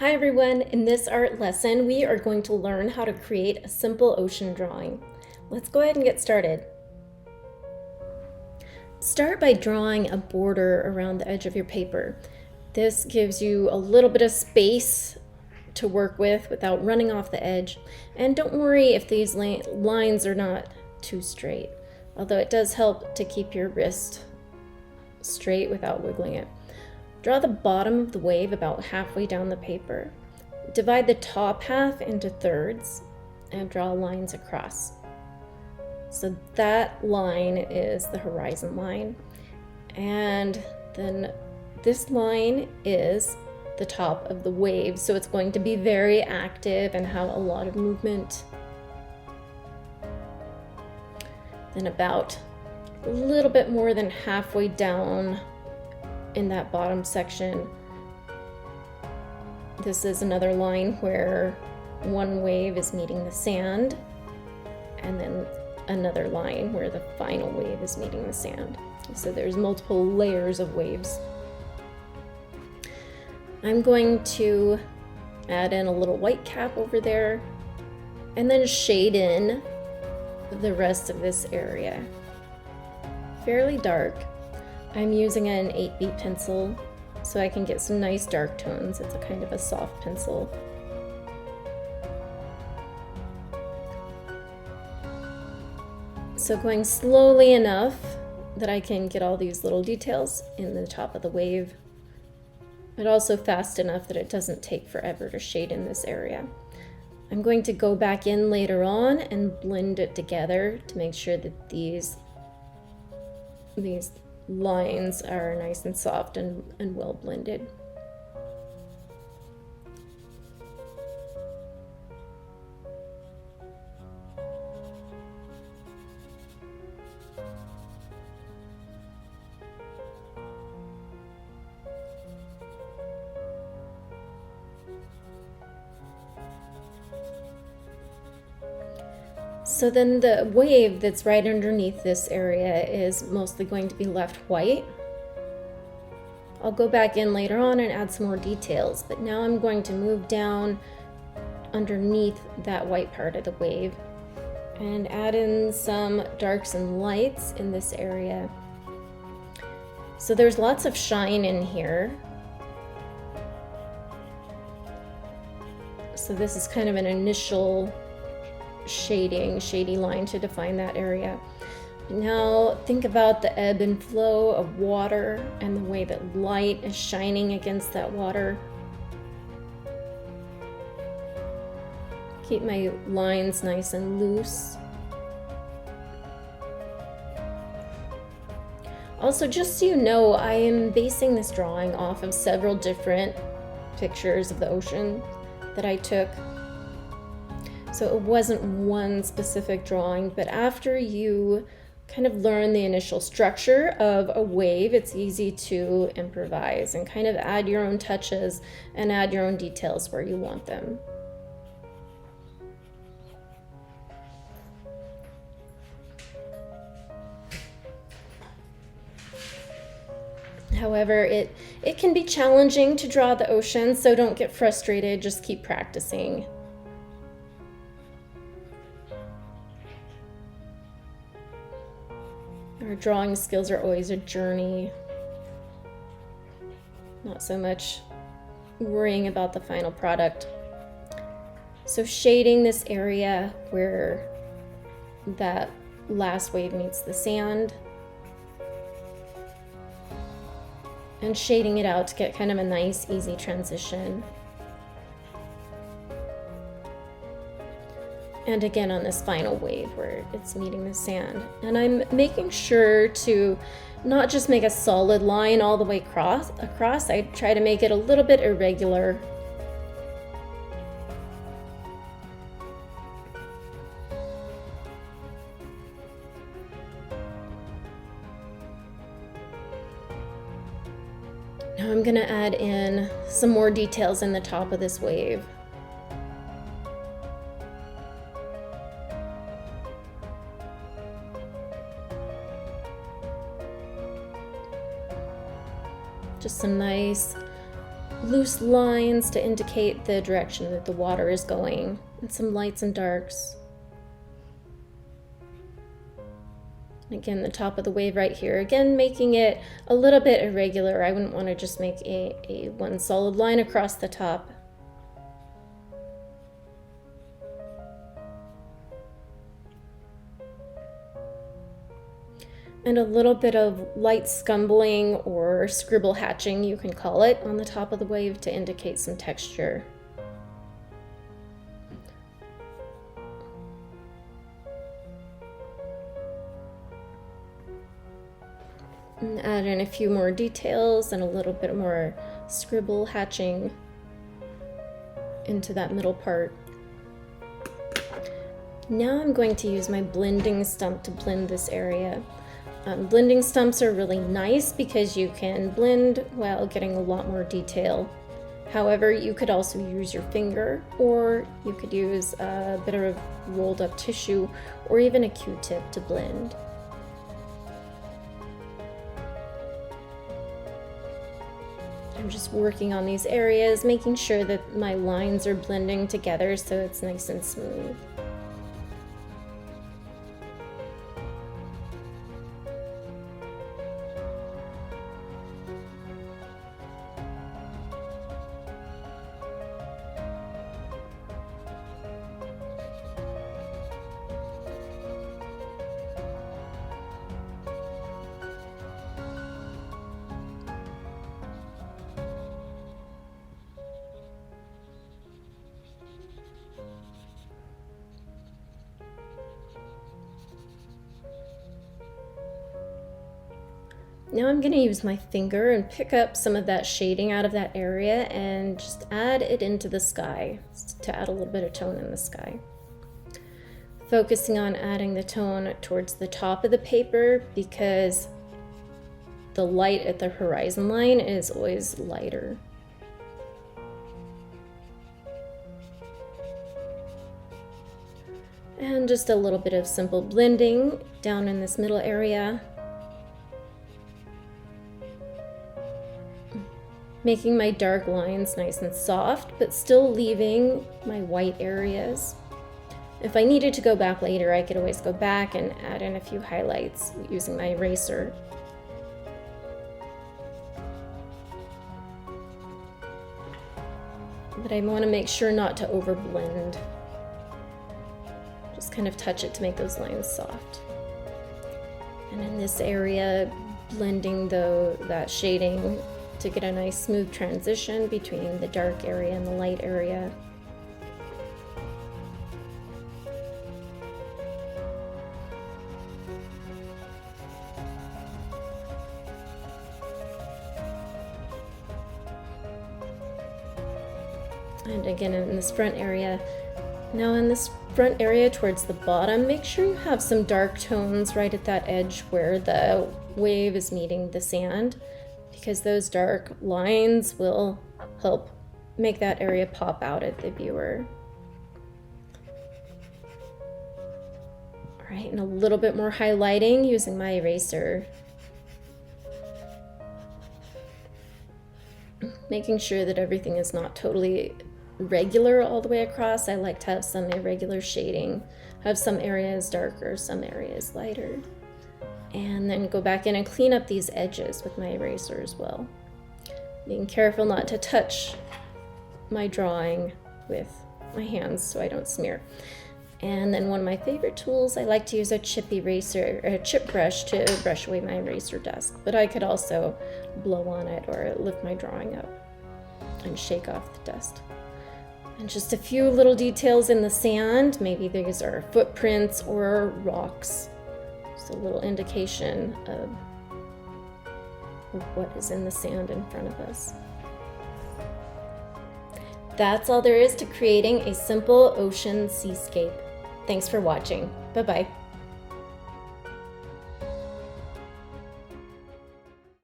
Hi everyone, in this art lesson we are going to learn how to create a simple ocean drawing. Let's go ahead and get started. Start by drawing a border around the edge of your paper. This gives you a little bit of space to work with without running off the edge. And don't worry if these lines are not too straight, although it does help to keep your wrist straight without wiggling it. Draw the bottom of the wave about halfway down the paper. Divide the top half into thirds and draw lines across. So that line is the horizon line. And then this line is the top of the wave. So it's going to be very active and have a lot of movement. Then about a little bit more than halfway down in that bottom section, this is another line where one wave is meeting the sand, and then another line where the final wave is meeting the sand. So there's multiple layers of waves. I'm going to add in a little white cap over there and then shade in the rest of this area. Fairly dark. I'm using an 8B pencil so I can get some nice dark tones. It's a kind of a soft pencil. So going slowly enough that I can get all these little details in the top of the wave, but also fast enough that it doesn't take forever to shade in this area. I'm going to go back in later on and blend it together to make sure that these lines are nice and soft and well blended. So then the wave that's right underneath this area is mostly going to be left white. I'll go back in later on and add some more details, but now I'm going to move down underneath that white part of the wave and add in some darks and lights in this area. So there's lots of shine in here. So this is kind of an initial shady line to define that area. Now think about the ebb and flow of water and the way that light is shining against that water. Keep my lines nice and loose. Also, just so you know, I am basing this drawing off of several different pictures of the ocean that I took. So it wasn't one specific drawing, but after you kind of learn the initial structure of a wave, it's easy to improvise and kind of add your own touches and add your own details where you want them. However, it can be challenging to draw the ocean, so don't get frustrated, just keep practicing. Our drawing skills are always a journey, not so much worrying about the final product. So shading this area where that last wave meets the sand and shading it out to get kind of a nice, easy transition. And again on this final wave where it's meeting the sand. And I'm making sure to not just make a solid line all the way across. I try to make it a little bit irregular. Now I'm gonna add in some more details in the top of this wave. Just some nice loose lines to indicate the direction that the water is going, and some lights and darks. And again, the top of the wave right here, again making it a little bit irregular. I wouldn't want to just make a one solid line across the top. And a little bit of light scumbling or scribble hatching, you can call it, on the top of the wave to indicate some texture. And add in a few more details and a little bit more scribble hatching into that middle part. Now I'm going to use my blending stump to blend this area. Blending stumps are really nice because you can blend while getting a lot more detail. However, you could also use your finger, or you could use a bit of rolled up tissue or even a Q-tip to blend. I'm just working on these areas, making sure that my lines are blending together so it's nice and smooth. Now I'm going to use my finger and pick up some of that shading out of that area and just add it into the sky to add a little bit of tone in the sky. Focusing on adding the tone towards the top of the paper because the light at the horizon line is always lighter. And just a little bit of simple blending down in this middle area. Making my dark lines nice and soft, but still leaving my white areas. If I needed to go back later, I could always go back and add in a few highlights using my eraser. But I want to make sure not to overblend. Just kind of touch it to make those lines soft. And in this area, blending that shading to get a nice smooth transition between the dark area and the light area. And again in this front area. Now in this front area towards the bottom, make sure you have some dark tones right at that edge where the wave is meeting the sand, because those dark lines will help make that area pop out at the viewer. All right, and a little bit more highlighting using my eraser. Making sure that everything is not totally regular all the way across. I like to have some irregular shading, have some areas darker, some areas lighter. And then go back in and clean up these edges with my eraser as well. Being careful not to touch my drawing with my hands so I don't smear. And then one of my favorite tools, I like to use a chip eraser, or a chip brush to brush away my eraser dust. But I could also blow on it or lift my drawing up and shake off the dust. And just a few little details in the sand. Maybe these are footprints or rocks. A little indication of what is in the sand in front of us. That's all there is to creating a simple ocean seascape. Thanks for watching. Bye-bye.